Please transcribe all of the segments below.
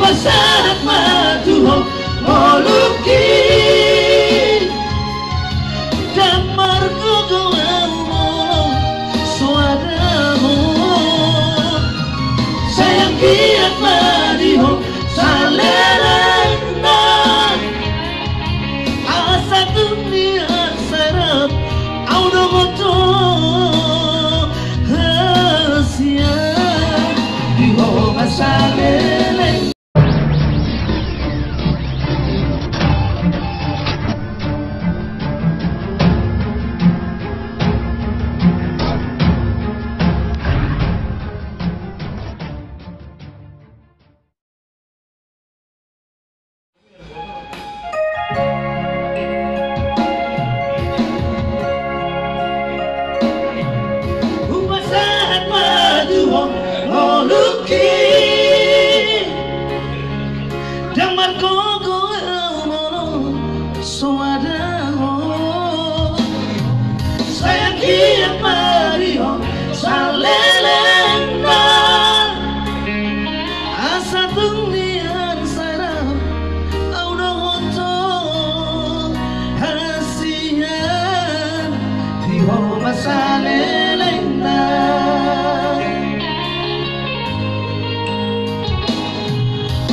Upasat matuho moluki damar gogoelmo suadamu sayang kiat madiho salerena asa dunia serap audo moto hasia diho masalele.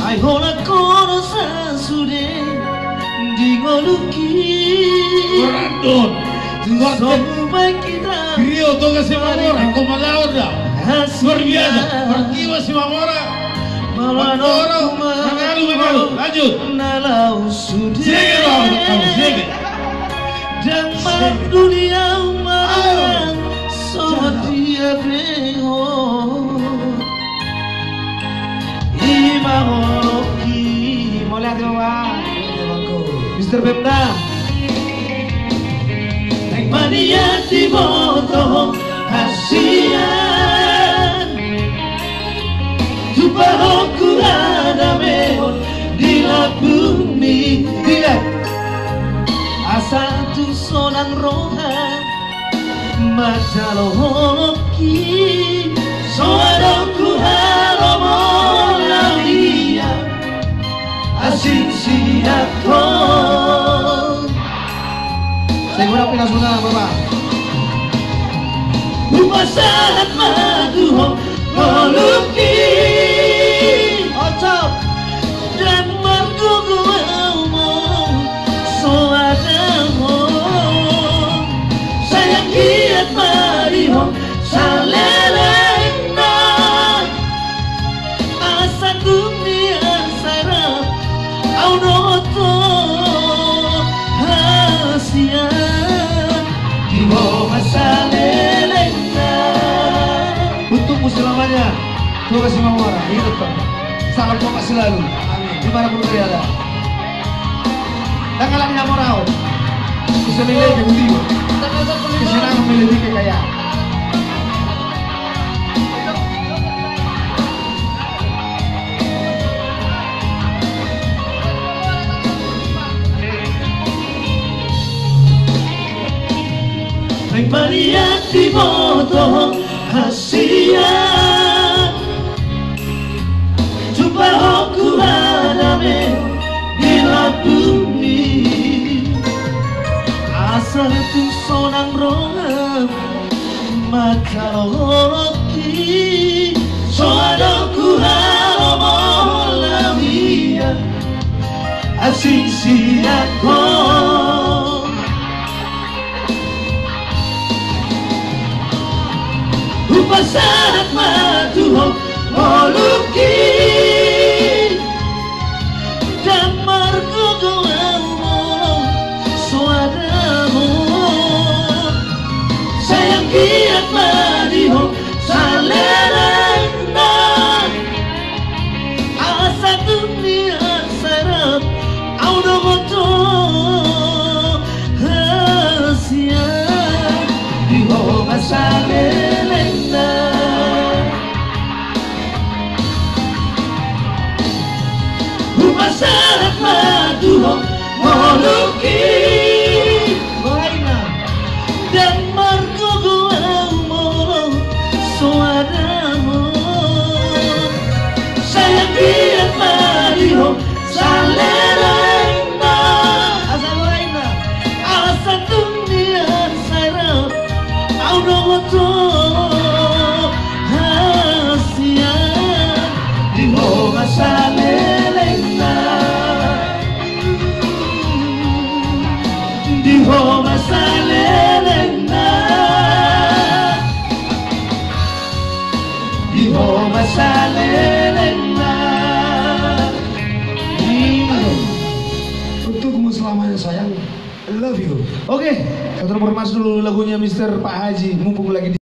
Ay hola conosa sude digo luki Randon somos kita Grio toca Simamora como la otra luar biasa Pertiwa Simamora Mantoro Mengalu lanjut nalau sude Sige Damar dunia umarang sama dia beho Imaholoki mau lihat bawah Mr. Bemda Naik mania di moto kasihan Jumpa aku ada mehon di la bumi Tidak Asal tu sonang rohan Majaloloki Soadoku haromo lamia Asing siako Segura pinasuna bapak Upasahat maduho Moluki Ocok Dan margogo elmo Soadamo Sayang kiat mariho Salerena Asa dunia sarap Aunoto Hasia Diho masalelena Untukmu selamanya Terima kasih Mamora Hidup Pak Salam Bapak selalu Dimanapun berada Dan kalangnya morau Bisa nilai ke budi Kesenangan memiliki kekayaan Melihat di moto hasian Jumpa aku adame di la bumi Asal tu sonang roham Mata loki Soadoku haromo lamia Asing siako Upasat matuho moluki Damar gogo elmo suadamu Sayang kiat madiho salerena Asa dunia serap audo moto hasia Diho masalelena Upasahat maduho moluki Dan margogo elmo suadamu Sayang kiat madiho to hasia di ho masalelena di ho masalelena di ho masalelena. Untukmu selamanya sayang, I love you. Oke, kita masuk dulu lagunya Mr. Pak Haji, mumpung lagi di